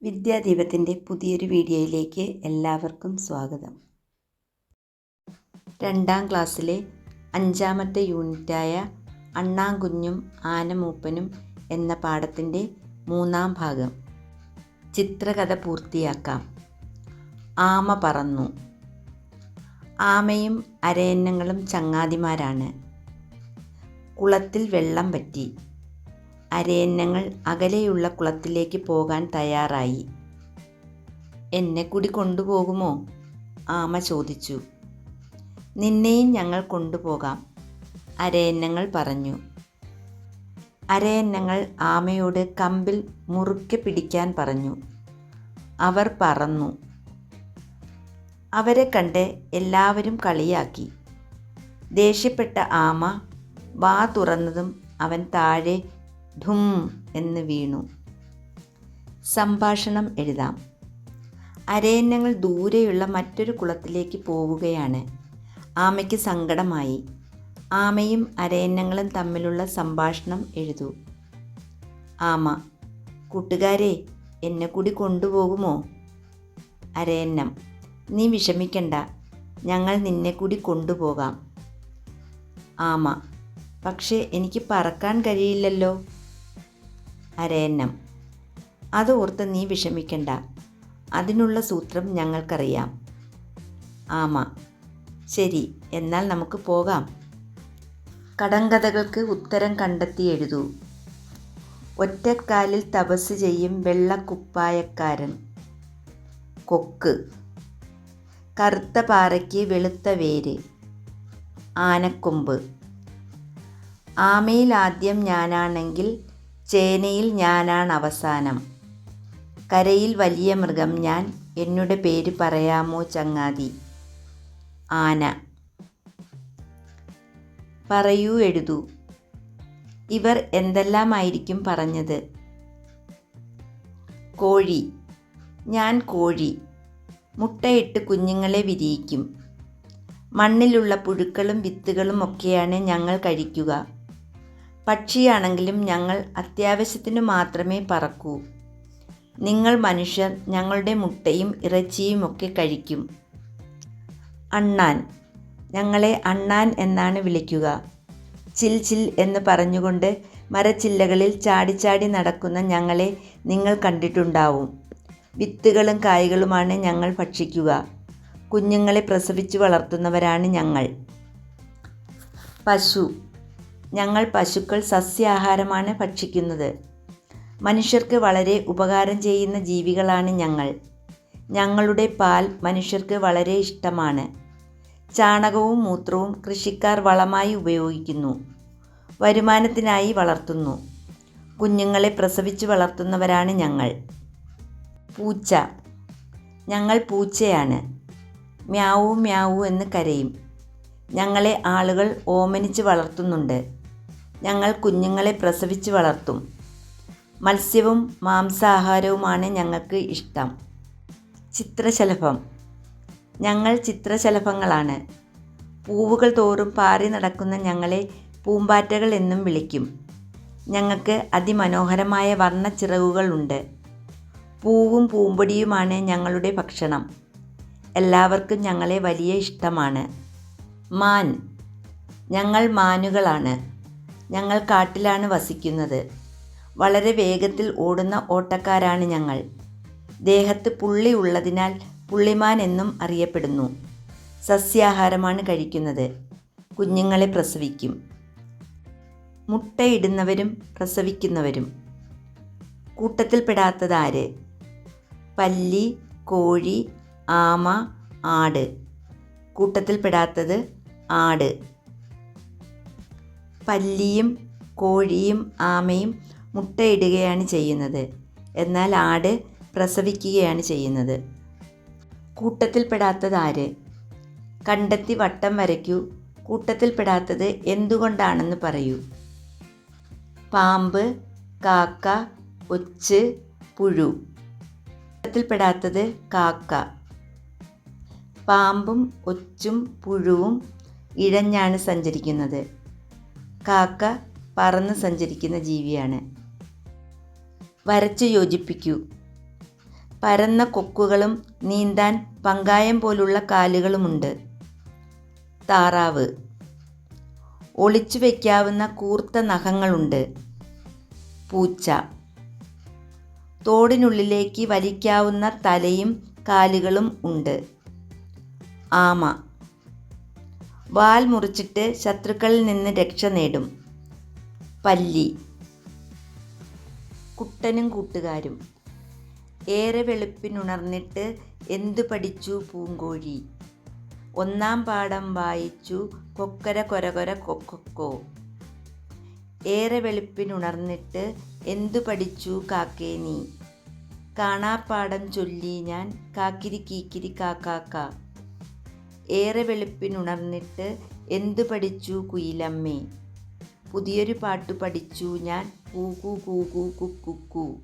വിദ്യാദീപത്തിൻ്റെ പുതിയൊരു വീഡിയോയിലേക്ക് എല്ലാവർക്കും സ്വാഗതം. 2ാം ക്ലാസ്സിലെ 5ാമത്തെ യൂണിറ്റായ അണ്ണാൻകുഞ്ഞും ആനമൂപ്പനും എന്ന പാഠത്തിൻ്റെ 3ാം ഭാഗം. ചിത്രകഥ പൂർത്തിയാക്കാം. ആമ പറന്നു. ആമയും അരയന്നങ്ങളും ചങ്ങാതിമാരാണ്. കുളത്തിൽ വെള്ളം വറ്റി. അരയന്നങ്ങൾ അകലെയുള്ള കുളത്തിലേക്ക് പോകാൻ തയ്യാറായി. എന്നെ കൂടി കൊണ്ടുപോകുമോ? ആമ ചോദിച്ചു. നിന്നെയും ഞങ്ങൾ കൊണ്ടുപോകാം, അരയന്നങ്ങൾ പറഞ്ഞു. അരയന്നങ്ങൾ ആമയോട് കമ്പിൽ മുറുക്കെ പിടിക്കാൻ പറഞ്ഞു. അവർ പറന്നു. അവരെ കണ്ട് എല്ലാവരും കളിയാക്കി. ദേഷ്യപ്പെട്ട ആമ വാ തുറന്നതും അവൻ താഴെ ധും എന്ന് വീണു. സംഭാഷണം എഴുതാം. അരയന്നങ്ങൾ ദൂരെയുള്ള മറ്റൊരു കുളത്തിലേക്ക് പോവുകയാണ്. ആമയ്ക്ക് സങ്കടമായി. ആമയും അരയന്നങ്ങളും തമ്മിലുള്ള സംഭാഷണം എഴുതൂ. ആമ: കൂട്ടുകാരെ, എന്നെ കൂടി കൊണ്ടുപോകുമോ? അരയന്നം: നീ വിഷമിക്കണ്ട, ഞങ്ങൾ നിന്നെ കൂടി കൊണ്ടുപോകാം. ആമ: പക്ഷേ എനിക്ക് പറക്കാൻ കഴിയില്ലല്ലോ. അരയന്നം: അത് ഓർത്ത് നീ വിഷമിക്കണ്ട, അതിനുള്ള സൂത്രം ഞങ്ങൾക്കറിയാം. ആമ: ശരി, എന്നാൽ നമുക്ക് പോകാം. കടങ്കഥകൾക്ക് ഉത്തരം കണ്ടെത്തി എഴുതൂ. ഒറ്റക്കാലിൽ തപസ് ചെയ്യും വെള്ളക്കുപ്പായക്കാരൻ. കൊക്ക്. കറുത്ത പാറയ്ക്ക് വെളുത്ത വേര്. ആനക്കൊമ്പ്. ആമയിൽ ആദ്യം ഞാനാണെങ്കിൽ ചേനയിൽ ഞാനാണ് അവസാനം. കരയിൽ വലിയ മൃഗം ഞാൻ, എന്നുടെ പേര് പറയാമോ ചങ്ങാതി? ആന. പറയൂ, എഴുതൂ. ഇവർ എന്തെല്ലാമായിരിക്കും പറഞ്ഞത്? കോഴി: ഞാൻ കോഴി, മുട്ടയിട്ട് കുഞ്ഞുങ്ങളെ വിരിയിക്കും. മണ്ണിലുള്ള പുഴുക്കളും വിത്തുകളും ഒക്കെയാണ് ഞങ്ങൾ കഴിക്കുക. പക്ഷിയാണെങ്കിലും ഞങ്ങൾ അത്യാവശ്യത്തിനു മാത്രമേ പറക്കൂ. നിങ്ങൾ മനുഷ്യർ ഞങ്ങളുടെ മുട്ടയും ഇറച്ചിയുമൊക്കെ കഴിക്കും. അണ്ണാൻ: ഞങ്ങളെ അണ്ണാൻ എന്നാണ് വിളിക്കുക. ചിൽ ചിൽ എന്ന് പറഞ്ഞുകൊണ്ട് മരച്ചില്ലകളിൽ ചാടിച്ചാടി നടക്കുന്ന ഞങ്ങളെ നിങ്ങൾ കണ്ടിട്ടുണ്ടാവും. വിത്തുകളും കായ്കളുമാണ് ഞങ്ങൾ ഭക്ഷിക്കുക. കുഞ്ഞുങ്ങളെ പ്രസവിച്ചു വളർത്തുന്നവരാണ് ഞങ്ങൾ. പശു: ഞങ്ങൾ പശുക്കൾ സസ്യാഹാരമാണ് ഭക്ഷിക്കുന്നത്. മനുഷ്യർക്ക് വളരെ ഉപകാരം ചെയ്യുന്ന ജീവികളാണ് ഞങ്ങൾ. ഞങ്ങളുടെ പാൽ മനുഷ്യർക്ക് വളരെ ഇഷ്ടമാണ്. ചാണകവും മൂത്രവും കൃഷിക്കാർ വളമായി ഉപയോഗിക്കുന്നു. വരുമാനത്തിനായി വളർത്തുന്നു. കുഞ്ഞുങ്ങളെ പ്രസവിച്ചു വളർത്തുന്നവരാണ് ഞങ്ങൾ. പൂച്ച: ഞങ്ങൾ പൂച്ചയാണ്. മ്യാവൂ മ്യാവൂ എന്ന് കരയും. ഞങ്ങളെ ആളുകൾ ഓമനിച്ച് വളർത്തുന്നുണ്ട്. ഞങ്ങൾ കുഞ്ഞുങ്ങളെ പ്രസവിച്ച് വളർത്തും. മത്സ്യവും മാംസാഹാരവുമാണ് ഞങ്ങൾക്ക് ഇഷ്ടം. ചിത്രശലഭം: ഞങ്ങൾ ചിത്രശലഭങ്ങളാണ്. പൂവുകൾ തോറും പാറി നടക്കുന്ന ഞങ്ങളെ പൂമ്പാറ്റകൾ എന്നും വിളിക്കും. ഞങ്ങൾക്ക് അതിമനോഹരമായ വർണ്ണച്ചിറകുകളുണ്ട്. പൂവും പൂമ്പൊടിയുമാണ് ഞങ്ങളുടെ ഭക്ഷണം. എല്ലാവർക്കും ഞങ്ങളെ വലിയ ഇഷ്ടമാണ്. മാൻ: ഞങ്ങൾ മാനുകളാണ്. ഞങ്ങൾ കാട്ടിലാണ് വസിക്കുന്നത്. വളരെ വേഗത്തിൽ ഓടുന്ന ഓട്ടക്കാരാണ് ഞങ്ങൾ. ദേഹത്ത് പുള്ളി ഉള്ളതിനാൽ പുള്ളിമാൻ എന്നും അറിയപ്പെടുന്നു. സസ്യാഹാരമാണ് കഴിക്കുന്നത്. കുഞ്ഞുങ്ങളെ പ്രസവിക്കും. മുട്ടയിടുന്നവരും പ്രസവിക്കുന്നവരും. കൂട്ടത്തിൽപ്പെടാത്തതാര്? പല്ലി, കോഴി, ആമ, ആട്. കൂട്ടത്തിൽപ്പെടാത്തത് ആട്. പല്ലിയും കോഴിയും ആമയും മുട്ടയിടുകയാണ് ചെയ്യുന്നത്. എന്നാൽ ആട് പ്രസവിക്കുകയാണ് ചെയ്യുന്നത്. കൂട്ടത്തിൽപ്പെടാത്തതാര്? കണ്ടെത്തി വട്ടം വരയ്ക്കൂ. കൂട്ടത്തിൽപ്പെടാത്തത് എന്തുകൊണ്ടാണെന്ന് പറയൂ. പാമ്പ്, കാക്ക, ഒച്ച്, പുഴു. കൂട്ടത്തിൽപ്പെടാത്തത് കാക്ക. പാമ്പും ഒച്ചും പുഴുവും ഇഴഞ്ഞാണ് സഞ്ചരിക്കുന്നത്. കാക്ക പറന്ന് സഞ്ചരിക്കുന്ന ജീവിയാണ്. വരച്ചു യോജിപ്പിക്കൂ. പരന്ന കൊക്കുകളും നീന്താൻ പങ്കായം പോലുള്ള കാലുകളുമുണ്ട്. താറാവ്. ഒളിച്ചു വയ്ക്കാവുന്ന കൂർത്ത നഖങ്ങളുണ്ട്. പൂച്ച. തോടിനുള്ളിലേക്ക് വലിക്കാവുന്ന തലയും കാലുകളും ഉണ്ട്. ആമ. വാൽ മുറിച്ചിട്ട് ശത്രുക്കളിൽ നിന്ന് രക്ഷ നേടും. പല്ലി. കുട്ടനും കൂട്ടുകാരും. ഏറെ വെളുപ്പിനുണർന്നിട്ട് എന്തു പഠിച്ചു പൂങ്കോഴി. ഒന്നാം പാഠം വായിച്ചു കൊക്കര കൊരകൊര കൊക്കൊക്കോ. ഏറെ വെളുപ്പിനുണർന്നിട്ട് എന്തു പഠിച്ചു കാക്കേ നീ. കാണാപ്പാഠം ചൊല്ലി ഞാൻ കാക്കിരി കീക്കിരി കാക്കാക്ക. ഏറെ വെളുപ്പിനുണർന്നിട്ട് എന്തു പഠിച്ചു കുയിലമ്മേ. പുതിയൊരു പാട്ടു പഠിച്ചു ഞാൻ കൂകു കൂകു കുക്കുക്കു.